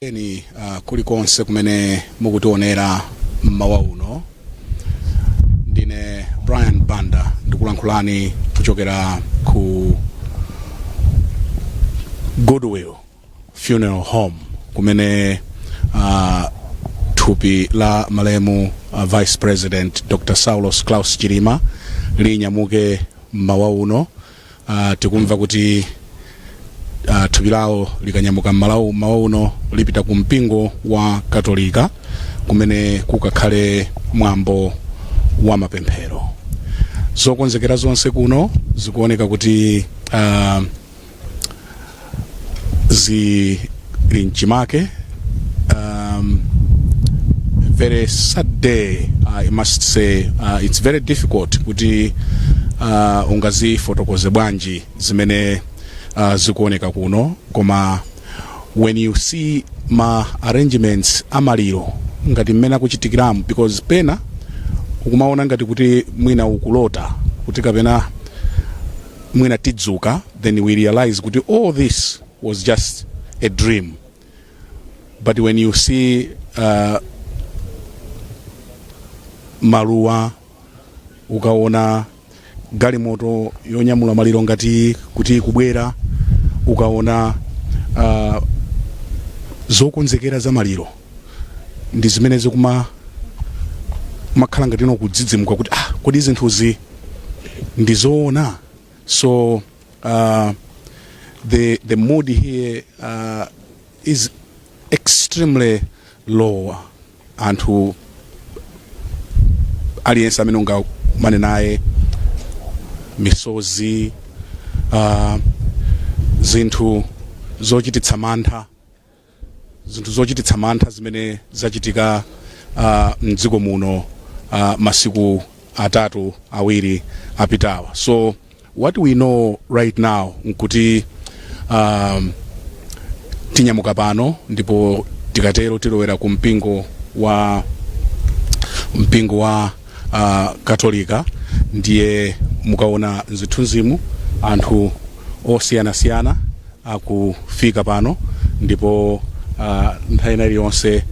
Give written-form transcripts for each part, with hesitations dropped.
Ni kulikonse kumene mukutionera mmawa uno. Ndine Brian Banda ndikulankhulani kuchokera ku Goodwill Funeral Home kumene thupi la malemu Vice President Dr. Saulos Klaus Chilima linyamuke mmawa uno. Tikumva kuti thupi lawo likanyamuka mmawa uno lipita ku mpingo wa Katolika kumene kukakhale mwambo wa mapemphero. Zokonzekera zonse kuno zikuoneka kuti zili mchimake. Very sad day, I must say. It's very difficult kuti ungazifotokoze bwanji zimene zikuoneka kuno, koma when you see ma arrangements amaliro ngati mmene kuchitikiramu, because pena ukumaona ngati kuti mwina ukulota kuti kapena mwina tidzuka, then we realize kuti all this was just a dream. But when you see maluwa, ukaona galimoto yonyamula maliro ngati kuti kubwera, ukaona zokonzekera za maliro, ndi zimene makhala ngati kudzidzimuka kuti kodi zinthuzi ndizoona. So the mood here is extremely low, anthu aliyense amene ungamane naye misozi, zinthu zochititsa mantha zimene zachitika mdziko muno masiku atatu awiri apitawa. So what we know right now nkuti tinyamuka pano ndipo tikatero tilowera ku mpingo wa Katolika. Ndiye mukaona zithunzimu anthu osiyanasiyana akufika pano, ndipo nthawi ina iliyonse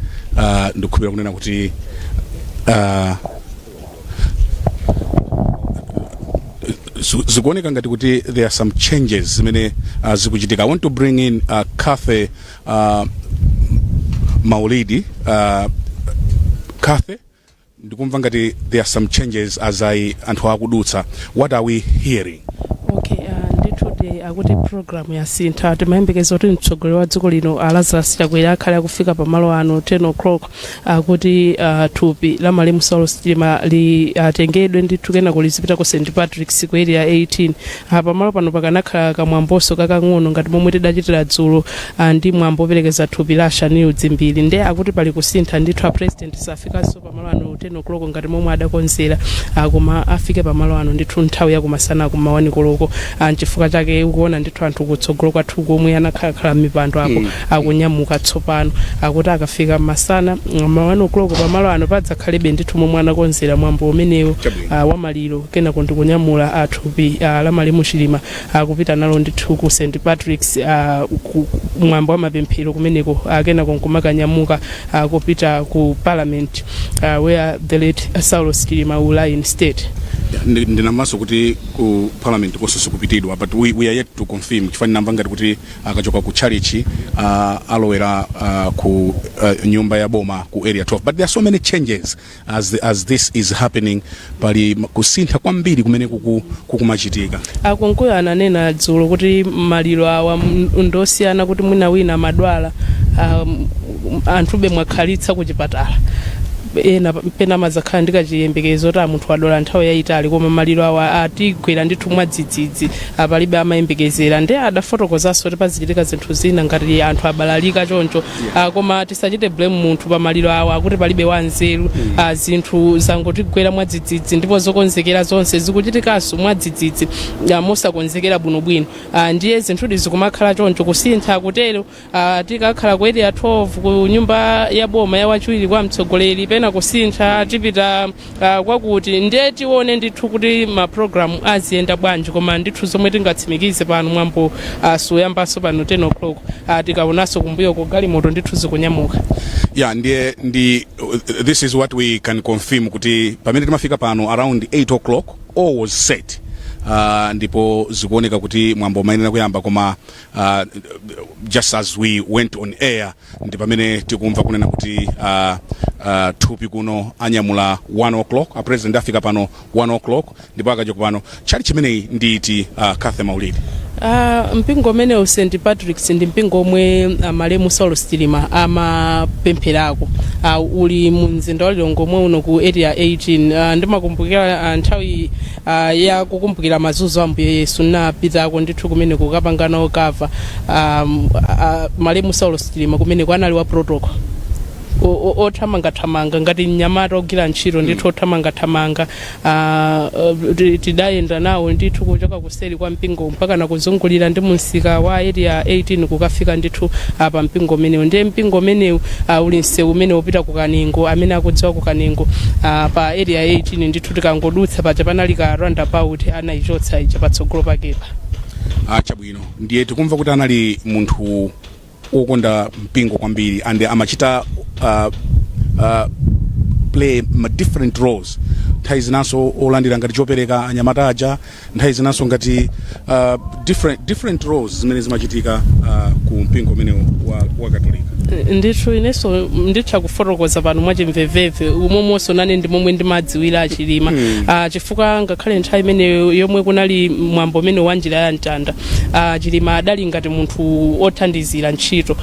ndikukhulupirira kunena kuti zikuoneka ngati kuti there are some changes zimene zikuchitika. I want to bring in Kathe Maulidi. Kathe, ndikumva ngati there are some changes as anthu akudutsa. What are we hearing? Okay, today akuti program ya sintha timayembekeza kuti mtsogoleri wa dziko lino Lazarus Chakwera akhale akufika pamalo ano 10 o'clock, kuti thupi la malemu Saulos Chilima litengedwe ndithu kenako lizipita ku St Patrick's ku area 18. Pamalo pano pakanakhala kamwamboso kakang'ono ngati momwe tidachitira dzulo ndi mwambo operekeza thupi la Shanil Dzimbiri. Nde akuti pali kusintha ndithu president safikanso pamalo ano 10 o'clock ngati momwe adakonzera, koma afike pamalo ano ndithu nthawi ya kumasana kumawani koloko. Chifukwa chake ukuona ndithu anthu kutsogolo kwathu komwe anakhala mipando apo akunyamuka tsopano, akuti akafika masana mawani o'clock pamalo ano padzakhalebe ndithu momwe anakonzera mwambo umenewo wa maliro, kenako ndikunyamula thupi la malemu Chilima akupita nalo ndithu ku St Patrick's mwambo wa mapemphero kumeneko, kenako nkumakanyamuka kupita ku Parliament where the late Saulos Chilima will lie in state. Ndinamaso kuti ku Parliament kososo kupitidwa, but we are yet to confirm. Chifani namba ngati kuti akachoka ku Chalichi alowera ku nyumba ya boma ku area 12. But there are so many changes as this is happening. Pali kusintha kwambiri kumene kukumachitika. Akonkoyo ananena dzulo kuti maliro awa ndosiyana, kuti mwina wina madwala anthube mwakhalitsa ku chipatala. Pena mazakhala ndikachiyembekezo kuti munthu wadola nthawi yayitali, koma maliro awa atigwera ndithu mwadzidzidzi, palibe amayembekezera. Nde adafotokozanso kuti pazichitika zinthu zina ngati anthu abalalika choncho, koma tisachite blame munthu pa maliro awa kuti palibe wanzeru. Zinthu zangotigwera mwadzidzidzi, ndipo zokonzekera zonse zikuchitikanso mwadzidzidzi mosakonzekera bwinobwino. Ndiye zinthu zikumakhala choncho kusintha kutero. Tikakhala ku area 12 ku nyumba ya boma ya wachiwiri kwa mtsogoleri, pena mwina kusintha tipita kwakuti ndiye tione ndithu kuti ma program aziyenda bwanji koma ndithu zomwe tingatsimikize pano mwambo suyambanso pano 10 o'clock tikaonanso kumbuyo ku galimoto ndithu zikunyamuka. Yeah, this is what we can confirm kuti pamene timafika pano around 8 o'clock all was set. Ndipo zikuoneka kuti mwambo mayenera kuyamba koma just as we went on air ndipo pamene tikumva kunena kuti thupi kuno anyamula 1 o'clock a president afika pano 1 o'clock ndipo akachoka pano chali chimeneyi nditi Kathe Maulidi. Mpingo umene St Patrick's ndi mpingo omwe malemu Saulos Chilima amapempherako uli mu mzinda wa Lilongwe omwe uno ku area 18 ndimakumbukira nthawi ya kukumbukira mazunzo a Mbuye Yesu napitako ndithu kumene kukapangana okava malemu Saulos Chilima kumene kwanali wa protocol othamanga ngati mnyamata ogwira ntchito ndithu othamanga tidayenda nawo ndithu kuchoka kuseri kwa mpingo mpaka na kuzungulira ndi msika wa area 18 kukafika ndithu pa mpingo umenewu. Ndiye mpingo umenewu uli msewu umene upita ku Kaningo amene akudziwa ku Kaningo pa area 18 ndithu tikangodutsa paja panali ka roundabout anayichotsa ija patsogolo pakepa. Chabwino ndiye tikumva kuti anali munthu okonda mpingo kwambiri and amachita play different roles. Nthawi zinaso olandira ngati chopereka anyamata aja, nthawi zinaso ngati different roles zimene zimachitika ku mpingo umene wa Katolika. Ndithu ineso nditha kufotokoza pano mwachimveveve umomonso nane ndi momwe ndimadziwira Chilima chifukwa ngakhale nthawi imene yomwe kunali mwambo umene wa njira ya mtanda Chilima adali ngati munthu othandizira ntchito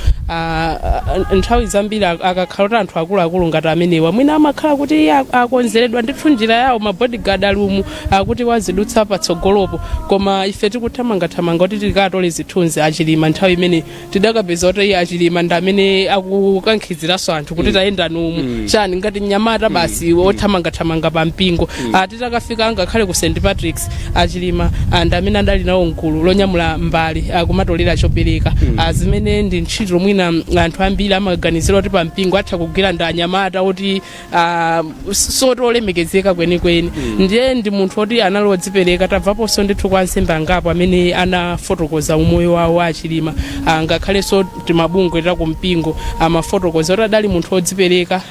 nthawi zambiri akakhala anthu akuluakulu ngati amenewa mwina amakhala kuti akonzeredwa ndithu njira yawo ma bodyguard alumu kuti wazidutsa patsogolopo koma ife tikuthamanga kuti tikatole zithunzi Chilima nthawi imene tidakapeza kuti Chilima ndi amene akukankhiziraso anthu kuti tayenda numu chani ngati mnyamata basi othamanga pa mpingo titakafika ngakhale ku St Patrick's Chilima ndi amene adali nawo mgulu lonyamula mbali akumatolera chopereka zimene ndi ntchito mwina anthu ambiri amaganizira kuti pa mpingo atha kugwira ndi anyamata oti sotolemekezeka kwenikweni ndiye ndi munthu oti anali odzipereka tabvaponso ndithu kwa nsembe angapo amene anafotokoza umoyo wawo Chilima ngakhale so timabungwe ku mpingo amafotokoza kuti adali munthu odzipereka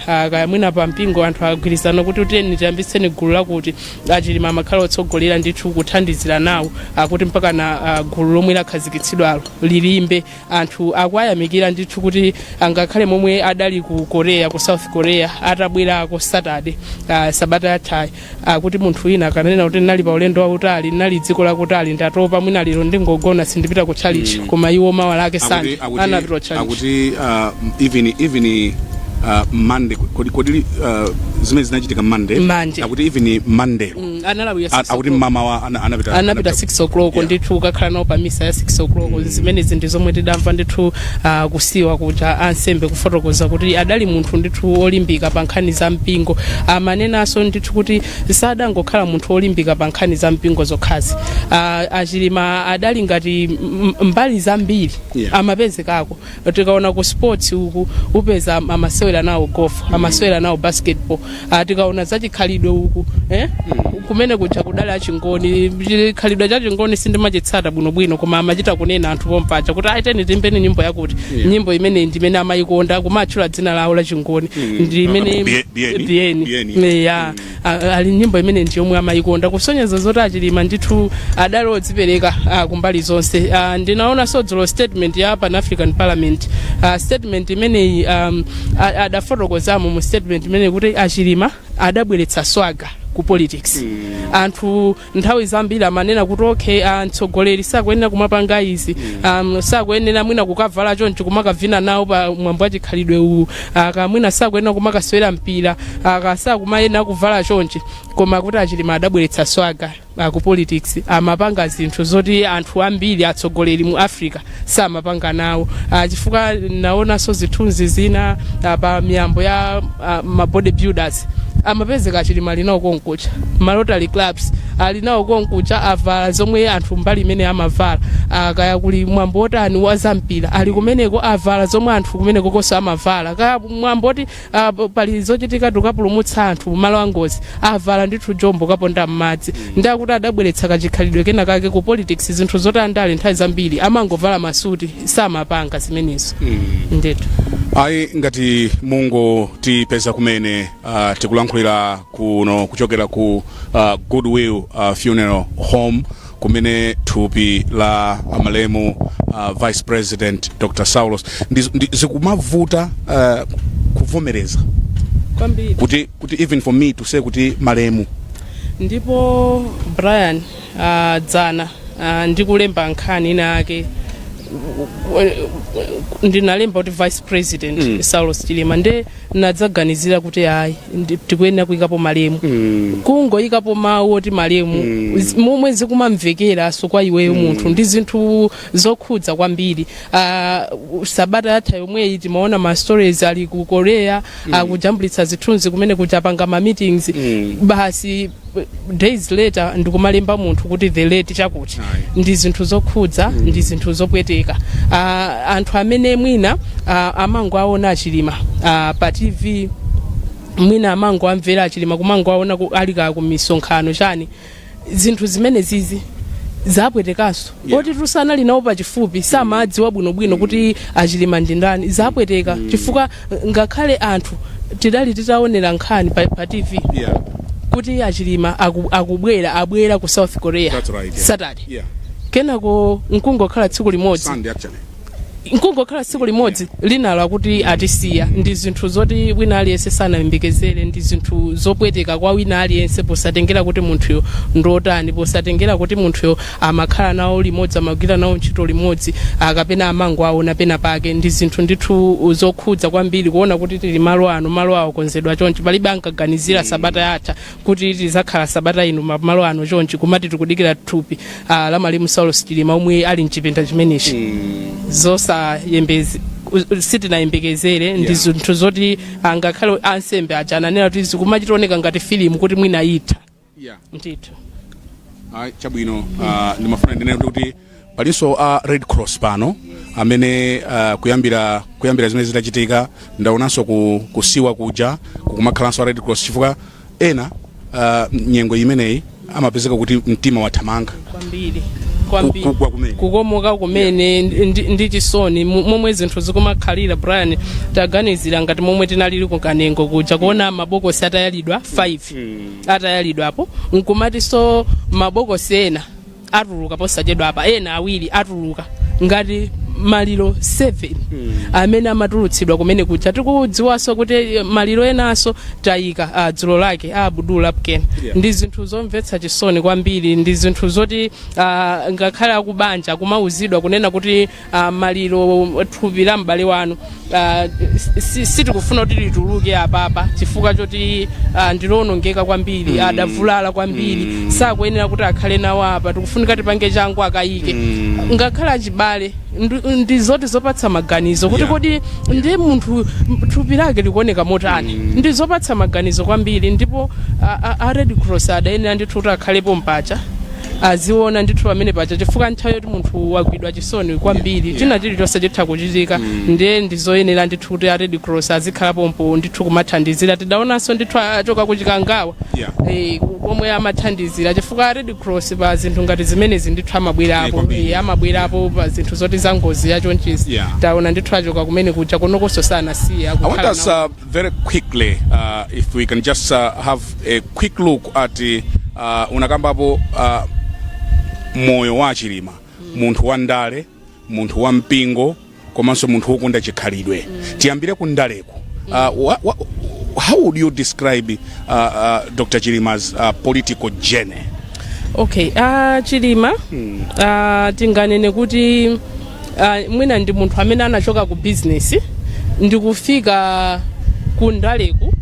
mwina pa mpingo anthu agwirizana kuti uteni tiyambitseni gulu lakuti Chilima amakhala otsogolera ndithu kuthandizira nawo kuti mpaka na gulu lomwe lakhazikitsidwalo lilimbe anthu akuyamikira ndithu kuti ngakhale momwe adali ku Korea ku South Korea atabwera ku Saturday sabata yathayi kuti munthu wina akanena kuti nali pa ulendo wautali nali dziko lakutali ndatopa mwina lero ndingogona sindipita ku chalichi koma iwo mawa lake sana anapita chalichi even Monday kodi zimene zinachitika Monday akuti even Monday akuti mama wa anapita 6 o'clock ndithu kakhala nawo pa misa ya 6 o'clock zimene zindi zomwe tidamva ndithu kusiwa kuja ansembe kufotokoza kuti adali munthu ndithu olimbika pa nkhani za mpingo amanenaso ndithu kuti sadangokhala munthu olimbika pa nkhani za mpingo zokhazi Chilima adali ngati mbali zambiri amapezekako tikaona ku sports uku upeza amasewera nawo golf amasewera nawo basketball tikaona za chikhalidwe uku kumene kuja kudali achingoni chikhalidwe cha chingoni sindimachitsata bwinobwino koma amachita kunena anthu pompacha kuti aiteni timbeni nyimbo yakuti nyimbo imene ndimene amayikonda kumatchula dzina lawo la chingoni ndi imene Bien ali nyimbo imene ndi yomwe amayikonda kusonyeza zoti Chilima ndithu adali odzipereka kumbali zonse ndinaona sodzolo statement ya Pan African Parliament statement imene adafotokozamo mu statement imene kuti Chilima adabweretsa swaga ku politics anthu nthawi zambiri amanena kuti okay antsogoleri sakuyenera kumapanga izi sakuyenera mwina kukavala chonchi kumakavina nawo pa mwambo wa chikhalidwe uwu kamwina sakuyenera kumakaswera mpira sakumayenera kuvala chonchi koma kuti Chilima adabweretsa swaga ku politics amapanga zinthu zoti anthu ambiri atsogoleri mu Africa samapanga nawo chifukwa naona so zithunzi zina pa miyambo ya ma bodybuilders amapezeka Chilima alinawo konkucha Rotary clubs alinawo konkucha avala zomwe anthu mbali imene amavala kaya kuli mwambo otani wa zampira ali kumeneko avala zomwe anthu kumeneko konso amavala kaya mwambo oti pali zochitika tukapulumutsa anthu malo angozi avala ndithu jombo kaponda m'madzi ndakuti adabweretsa kachikhalidwe kena kake ku politics zinthu zotandale nthawi zambiri amangovala masuti samapanga zimenezo ndithu ayi ngati mungo tipeza kumene tikulankhulira kuno kuchokera ku Goodwill Funeral Home kumene thupi la amalemu Vice President Dr. Saulos zikumavuta kuvomereza kwambiri kuti even for me to say kuti malemu ndipo Brian dzana ndikulemba nkhani ina ake ndinalemba kuti Vice President Saulos Chilima nde nadzaganizira kuti ayi tikuyenera kuyikapo malemu kungoyikapo mawu oti malemu momwe zikumamvekera so kwa iweyo munthu ndi zinthu zokhudza kwambiri sabata yatha yomwe timaona ma stories ali ku Korea kujambulitsa zithunzi kumene kuchapanga ma meetings basi days later ndikumalemba munthu kuti the late chakuti ndi zinthu zokhudza ndi zinthu zopweteka anthu amene mwina amango aona Chilima pa TV mwina amango amvera Chilima kumango aona alika ku misonkhano chani zinthu zimene zizi zapwetekaso oti tusana linawo pachifupi samadziwa bwinobwino kuti Chilima ndi ndani zapweteka chifukwa ngakhale anthu tidali titaonera nkhani pa TV kuti Chilima abwera ku South Korea Saturday kenako nkungokhala tsiku limodzi nkungokhala tsiku limodzi linalo kuti atisiya ndi zinthu zoti wina aliyense sanayembekezere ndi zinthu zopweteka kwa wina aliyense posatengera kuti munthuyo ndotani posatengera kuti munthuyo amakhala nawo limodzi amagwira nawo ntchito limodzi akapena amango aona pena pake ndi zinthu ndithu zokhudza kwambiri kuona kuti tili malo awo konzedwa chonchi palibe ankaganizira sabata yatha kuti tizakhala sabata ino malo ano chonchi kumati tikudikira thupi la malemu Saulos Chilima omwe ali mchipinda chimenechi yembezi sitinayembekezere ndi zinthu zoti angakhale ansembe ajananera kuti zikumachitoneka ngati filimu kuti mwina ita ndithu chabwino ndimafuna ndinene kuti palinso Red Cross pano amene kuyambira zimene zitachitika ndaonanso kusiwa kuja kumakhalanso Red Cross chifukwa ena nyengo imeneyi amapezeka kuti mtima wathamanga kwambiri kukomoka kumene ndi chisoni momwe zinthu zikumakhalira Brian taganizira ngati momwe tinalili kukanengo kuja kuona mabokosi atayalidwa 5 atayalidwapo nkumati so mabokosi ena atuluka posachedwa apa ena awiri atuluka ngati maliro 7 amene amatulutsidwa kumene kuja tikudziwaso kuti maliro enaso tayika dzulo lake Abdul Abken ndi zinthu zomvetsa chisoni kwambiri ndi zinthu zoti ngakhale akubanja kumauzidwa kunena kuti maliro thupi la m'bale wanu sitikufuna kuti lituluke apapa chifukwa choti ndilonongeka kwambiri adavulala kwambiri sakuyenera kuti akhale nawo apa tikufunika tipange changu akayike ngakhale achibale ndi zoti zopatsa maganizo kuti kodi ndi munthu thupi lake likuoneka motani ndi zopatsa maganizo kwambiri ndipo Red Cross adayenera ndithu kuti akhalepo mpacha aziona ndithu pamene pacha chifukwa nthawi yoti munthu wagwidwa chisoni kwambiri china chilichonse chitha kuchitika ndiye ndizoyenera ndithu kuti Red Cross azikhalapo ndithu kumathandizira tidaonanso ndithu achoka kuchikangawa komwe amathandizira chifukwa Red Cross pa zinthu ngati zimenezi ndithu amabwerapo pa zinthu zoti za ngozi yachonchisi taona ndithu achoka kumene kuja konokonso sanasiya I want us very quickly if we can just have a quick look at unakambapo moyo wa Chilima munthu wa ndale munthu wa mpingo komanso munthu wokunda chikhalidwe tiyambire ku ndaleko how would you describe Dr. Chilima's political journey? Okay, Chilima tinganene kuti mwina ndi munthu amene anachoka ku business ndikufika ku ndaleko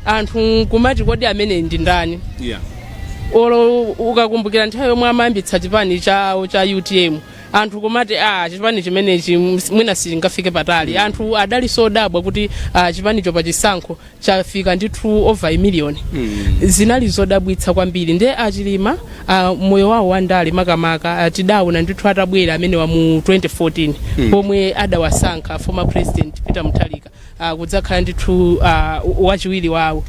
anthu kumati kodi amene ndi ndani olo ukakumbukira nthawi yomwe amayambitsa chipani chawo cha UTM anthu komati chipani chimenechi mwina singafike patali anthu adali sodabwa kuti chipanicho pa chisankho chafika ndithu over a million zinali zodabwitsa kwambiri nde achilima moyo wawo wandale makamaka tidaona ndithu atabwera amene wa mu 2014 pomwe adawasankha former president Peter Mutharika kudzakhala ndithu wachiwiri wawo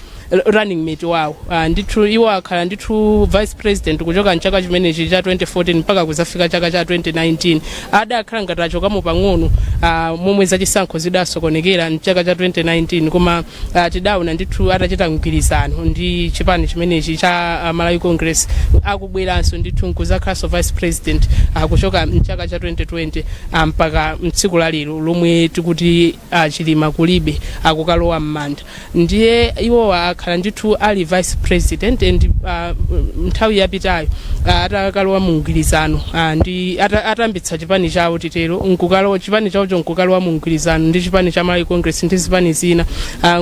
running mate wawo ndithu iwo akhala ndithu vice president kuchoka mchaka chimenechi cha 2014 mpaka kuzafika chaka cha 2019 adakhala ngati achokamo pang'ono momwe zachisankho zidasokonekera mchaka cha 2019 koma tidaona ndithu atachita mgwirizano ndi chipani chimenechi cha Malawi Congress akubweranso ndithu nkuzakhalanso vice president kuchoka mchaka cha 2020 mpaka mtsiku lalero lomwe tikuti Chilima kulibe akukalowa m'manda ndiye iwo akhala ndithu ali vice president and nthawi yapitayo atakalowa mu mgwirizano ndi atambitsa chipani chawo titero nkukalowa chipani chawo nkukalowa mu mgwirizano ndi chipani cha Malawi Congress ndi zipani zina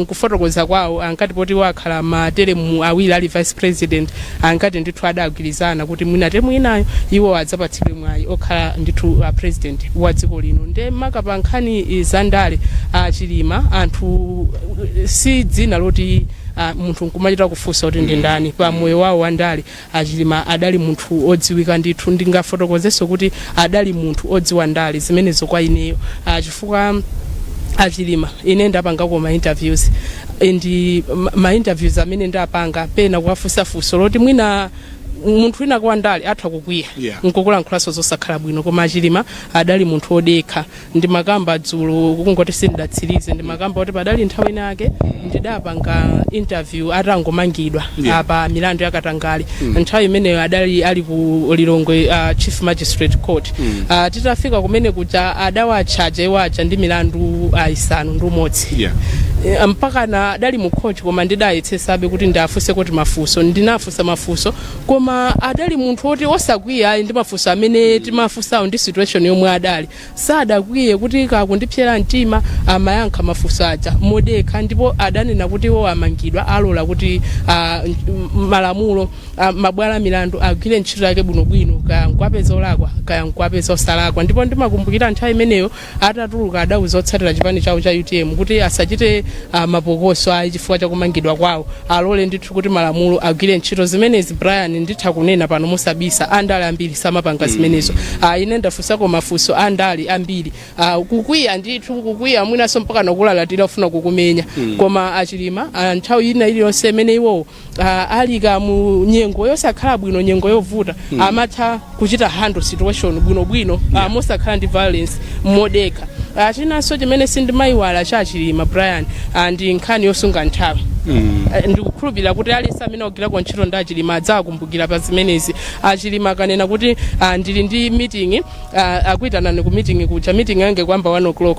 nkufotokoza kwawo ankati poti wakhala materemu awiri ali vice president ankati ndithu adagwirizana kuti mwina temu inayo iwo adzapatsidwe mwayi okhala ndithu president wa dziko lino nde makapa nkhani zandale Chilima anthu si dzina loti munthu nkumachita kufunsa kuti ndi ndani pa moyo wawo wandale Chilima adali munthu odziwika ndithu ndingafotokozenso kuti adali munthu odziwa ndale zimenezo kwa ineyo chifukwa Chilima ine ndapanga kwa interviews ndi ma interviews amene ndapanga pena kuwafunsa funso loti mwina munthu wina kwa ndale atha kukwiya nkukula nkhlaso zosakhala bwino koma Chilima adali munthu odekha ndi makamba dzulo kungoti sindatsirize ndi makamba oti padali nthawi yake ndidapanga interview atangomangidwa pa milandu yakatangale nthawi imeneyo adali ali ku Lilongwe Chief Magistrate Court titafika kumene kuja adawachaja iwacha ndi milandu isanu ndi umodzi mpaka na adali mu court koma ndidayetsesabe kuti ndafunse kuti mafunso ndinafunsa mafunso koma adali munthu oti osakwiya ndi mafunso amene timafunsawo ndi situation yomwe adali sadakwiye kuti kakundipyera mtima amayankha mafunso aja modekha ndipo adanena kuti wo amangidwa alola kuti malamulo mabwala milandu agwire ntchito yake bwinobwino kaya nkwapeza olakwa kaya nkwapeza osalakwa ndipo ndimakumbukira nthawi imeneyo atatuluka adauza otsatira chipani chawo cha UTM kuti asachite mapokoso ayi chifukwa cha kumangidwa kwawo alole ndithu kuti malamulo agwire ntchito zimenezi Brian nditha kunena pano musabisa andale ambiri samapanga zimenezo ine ndafunsako mafunso andale ambiri kukwiya ndithu kukwiya mwinaso mpaka nokulalatira ufuna kukumenya koma Chilima nthawi ina iliyonse imene iwo alika mu nyengo yosakhala bwino nyengo yovuta amatha kuchita handle situation bwinobwino mosakhala ndi violence modekha chinanso chimene sindimayiwala cha Chilima Brian ndi nkhani yosunga nthawi ndikukhulupirira kuti alisa amene ogwira kwa ntchito ndi Chilima adzakumbukira pa zimenezi Chilima kanena kuti ndili ndi meeting akuitanani ku meeting kuja meeting yange kwamba 1 o'clock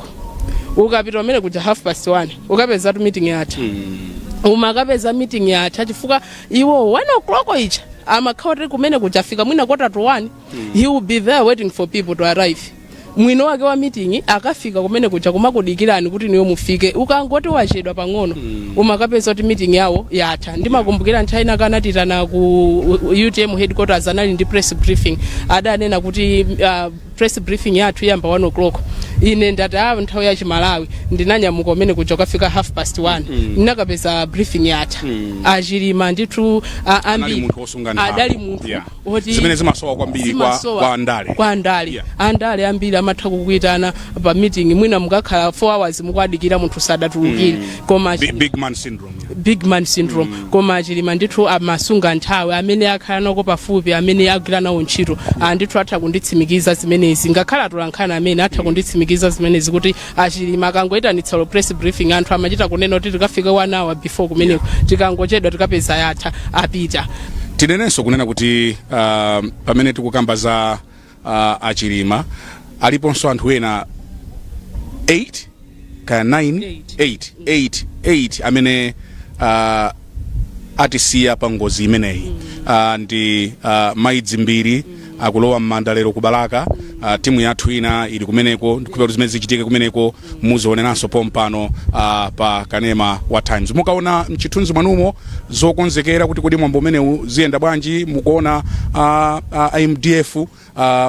ukapita umene kuja 1:30 ukapeza tu meeting yatha umakapeza meeting yatha chifukwa iwo 1 o'clock icha amakhaoti kumene kujafika mwina 1:45 he will be there waiting for people to arrive mwino wake wa meeting akafika kumene kuja kumakudikirani kuti niyo mufike ukangoti wachedwa pang'ono umakapeza kuti meeting yawo yatha ndimakumbukira nthawi kana titana ku UTM headquarters anali ndi press briefing adanena kuti press briefing yathu yamba 1 o'clock ine ndati nthawi ya Chimalawi ndinanyamuka umene kuja kafika 1:30 ndinakapeza briefing yatha Chilima ndithu ambi adali munthu oti zimene zimasowa kwambiri kwa andale ambiri amatha kukuitana pa meeting mwina mukakhala 4 hours mukwadikira munthu sadatulukire koma big man syndrome koma Chilima ndithu amasunga nthawi amene akhala nako pafupi amene agwira nawo ntchito ndithu atha kunditsimikiza zimenezi ngakhala tolankhana amene atha kunditsimikiza zimenezi kuti Chilima akangoitanitsa press briefing anthu amachita kunena kuti tikafika 1 hour before kumeneko tikangochedwa tikapeza yatha apita tinenenso kunena kuti pamene tikukamba za Chilima aliponso anthu ena 8 kaya 8 amene atisiya pa ngozi imeneyi ndi maidzi mbiri akulowa m'manda lero kubalaka timu yathu ina ili kumeneko ndikupita zimene zichitike kumeneko muzionenanso pompano pa Kanema wa Times. Mukaona mchithunzi mwanumo zokonzekera kuti kodi mwambo umene ziyenda bwanji, mukuona IMDF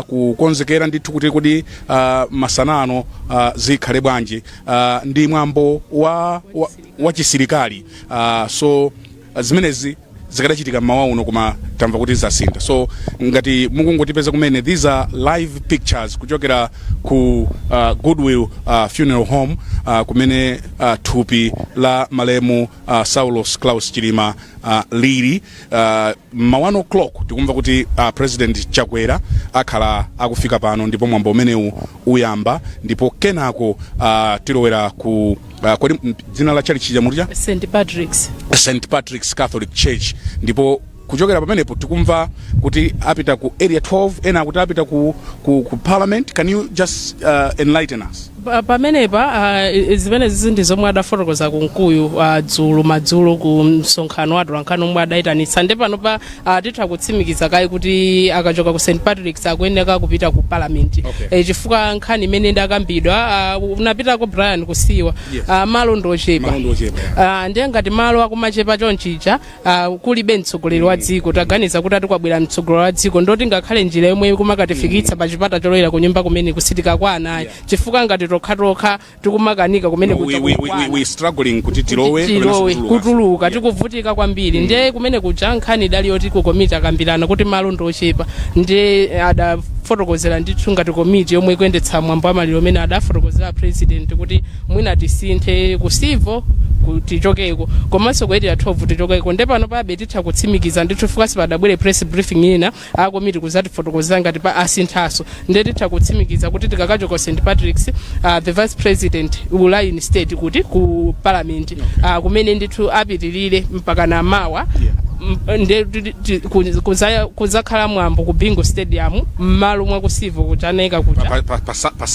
kukonzekera ndithu kuti kodi masanano zikhale bwanji ndi mwambo wa chisilikali. So zimenezi zikadachitika mmawa uno koma tamva kuti zasintha. So ngati mukungotipeza kumene, these are live pictures kuchokera ku Goodwill Funeral Home kumene thupi la malemu Saulos Klaus Chilima lili ma 1 o'clock tikumva kuti President Chakwera akhala akufika pano, ndipo mwambo umenewu uyamba, ndipo kenako tilowera ku kodi dzina la church chamulira St. Patrick's Catholic Church, ndipo kuchokera pamenepo tikumva kuti apita ku area 12 ena kuti apita ku parliament. Can you just enlighten us? Pamenepa zimene zizindi zomwe adafotokoza kunkuyu madzulo ku msonkhano wa atolankhani omwe adaitanitsa, ndipo pano pa titha kutsimikiza kai kuti akachoka ku St. Patrick's akuyeneka kupita ku parliament. Chifukwa nkhani imene ndakambidwa unapita ku Brian kusiwa malo ndochepa ndiye ngati malo akumachepa chonchicha kulibe mtsogoleri wa dziko, taganiza kuti atikwabwera mtsogoleri wa dziko ndoti ngakhale njira yomwe kumakatifikitsa pa chipata cholowera ku nyumba kumene kusitika kwa anayi, chifukwa ngati tokha tikumakanika kumene we struggling kuti tilowe kutuluka tikuvutika kwambiri. Ndiye kumene kuja nkhani dali yoti ku komiti akambirana kuti malo ndochepa, ndiye adafotokozera ndithu ngati komiti yomwe ikuyendetsa mwambo amaliro umene adafotokozera president kuti mwina tisinthe kusivo tichokeko komanso kuitira 12 tichokeko. Ndipo pano pabe titha kutsimikiza ndithu fukasi padabwere press briefing ina akomiti kuzatifotokozera ngati pa asinthaso, ndiye titha kutsimikiza kuti tikakachoka St. Patrick's the vice president will in state kuti ku parliament kumene ndithu apitilire mpaka na mawa kuzakhala mwambo ku Bingo Stadium mmalo mwa kusivo kuti anaika kuja pa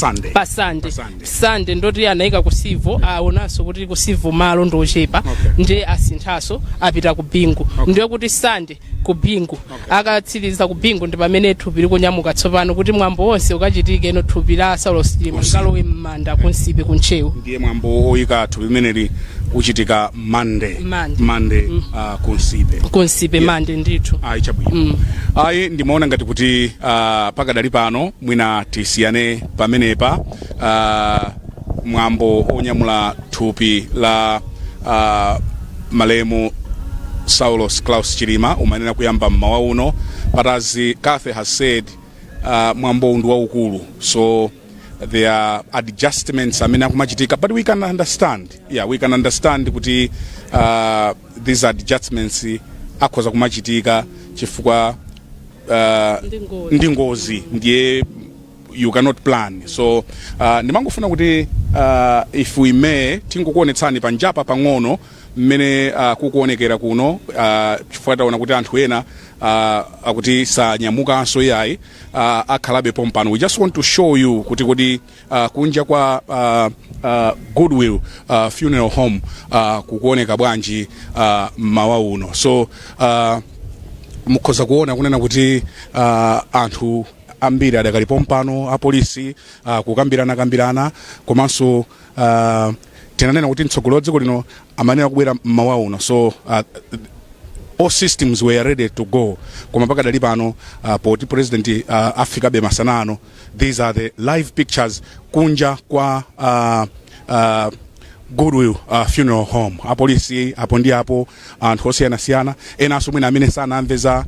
Sunday ndoti anaika kusivo aonanso kuti kusivo malo ndochepa ndiye asinthaso apita ku Bingo. Ndiye kuti Sunday ku Bingo akatsiriza ku Bingo ndi pamene thupi likunyamuka tsopano kuti mwambo wonse ukachitike eno thupi la Saulos Chilima ngalowe mmanda kunsibe kunchewu. Ndiye mwambo oyika thupi limeneli uchitika Monday kunsibe Monday ndithu chabwino. Ayi ndimaona ngati kuti pakadali pano mwina tisiyane pamenepa mwambo onyamula thupi la malemu Saulos Klaus Chilima umanena kuyamba mmawa uno, but as Kathy has said mwambo ndi waukulu, so there are adjustments amene akumachitika, but we can understand kuti these adjustments akhoza kumachitika chifukwa ndi ngozi, ndiye you cannot plan. So ndimangofuna kuti if we may tingokuonetsani panjapa pang'ono mmene kukuonekera kuno chifukwa taona kuti anthu ena akuti sanyamukanso yayi akhalabe pompano. We just want to show you kuti kunja kwa Goodwill Funeral Home kukuoneka bwanji mmawa uno. So mukhoza kuona kunena kuti anthu ambiri adakali pompano, apolisi kukambirana komanso tinanena kuti mtsogoleri wa dziko lino amanena kubwera mmawa uno. So all systems were ready to go, koma pakadali pano poti president afikabe masanano. These are the live pictures kunja kwa Goodwill Funeral Home. Apolisi apo ndi apo anthu osiyanasiyana ena asomwena amene sanamveza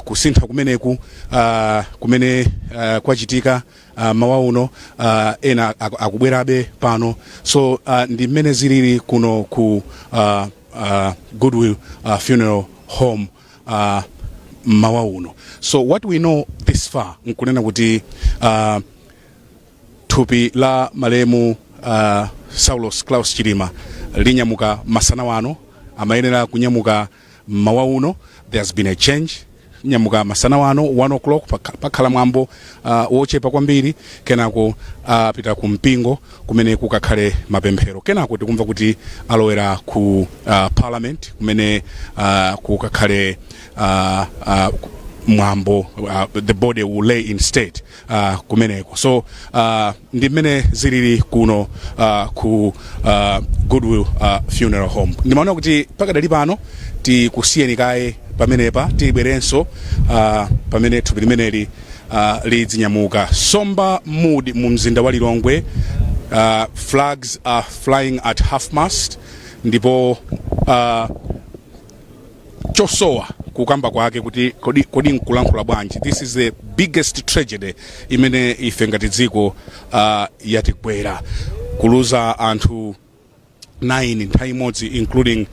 kusintha kumeneku kumene kwachitika mmawa uno ena akubwerabe pano. So ndi mmene zilili kuno ku Goodwill Funeral Home mmawa uno. So what we know this far nkunena kuti thupi la malemu Saulos Klaus Chilima linyamuka masana wano, amayenera kunyamuka mmawa uno. There's been a change, nyamuka masana wano 1 o'clock pakhala mwambo wochepa kwambiri, kenako pita ku mpingo kumene kukakhale mapemphero, kenako tikumva kuti alowera ku parliament kumene kukakhale mwambo the body will lay in state kumeneko. So ndi mmene zilili kuno ku Goodwill Funeral Home. Ndimaona kuti pakadali pano tikusiyeni kaye pamenepa tibwerenso pamene thupi limeneli lidzinyamuka. Somber mood mu mzinda wa Lilongwe. Flags are flying at half mast, ndipo chosowa kukamba kwake kuti kodi nkulankhula bwanji. This is the biggest tragedy imene ife ngati dziko yatigwera, kuluza anthu 9 nthawi imodzi, including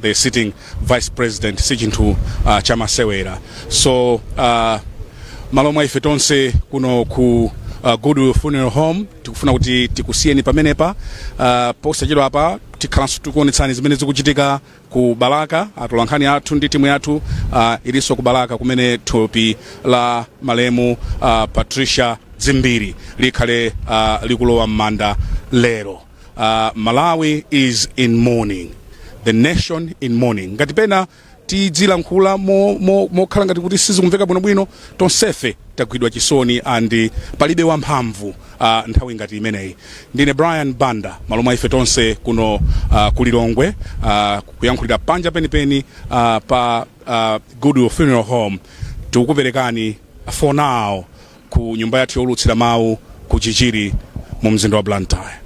the sitting vice president Sichintu Chamasewera. So malo mwa ife tonse kuno ku Goodwill Funeral Home tikufuna kuti tikusiyeni pamenepa posachedwa apa tikhalanso tikuonetsani zimene zikuchitika ku Balaka. Atolankhani athu ndi timu yathu ilinso ku Balaka kumene thupi la malemu Patricia Dzimbiri likhale likulowa m'manda lero. Malawi is in mourning, the nation in mourning. Ngati pena tidzilankhula mokhala ngati kuti sizikumveka bwinobwino, tonsefe tagwidwa chisoni andi palibe wamphamvu nthawi ngati imeneyi. Ndine Brian Banda, malo mwa ife tonse kuno ku Lilongwe, kuyankhulira panja penipeni pa Goodwill Funeral Home. Tikukuperekani for now ku nyumba yathu yolutsira mawu ku Chichiri mu mzinda wa Blantyre.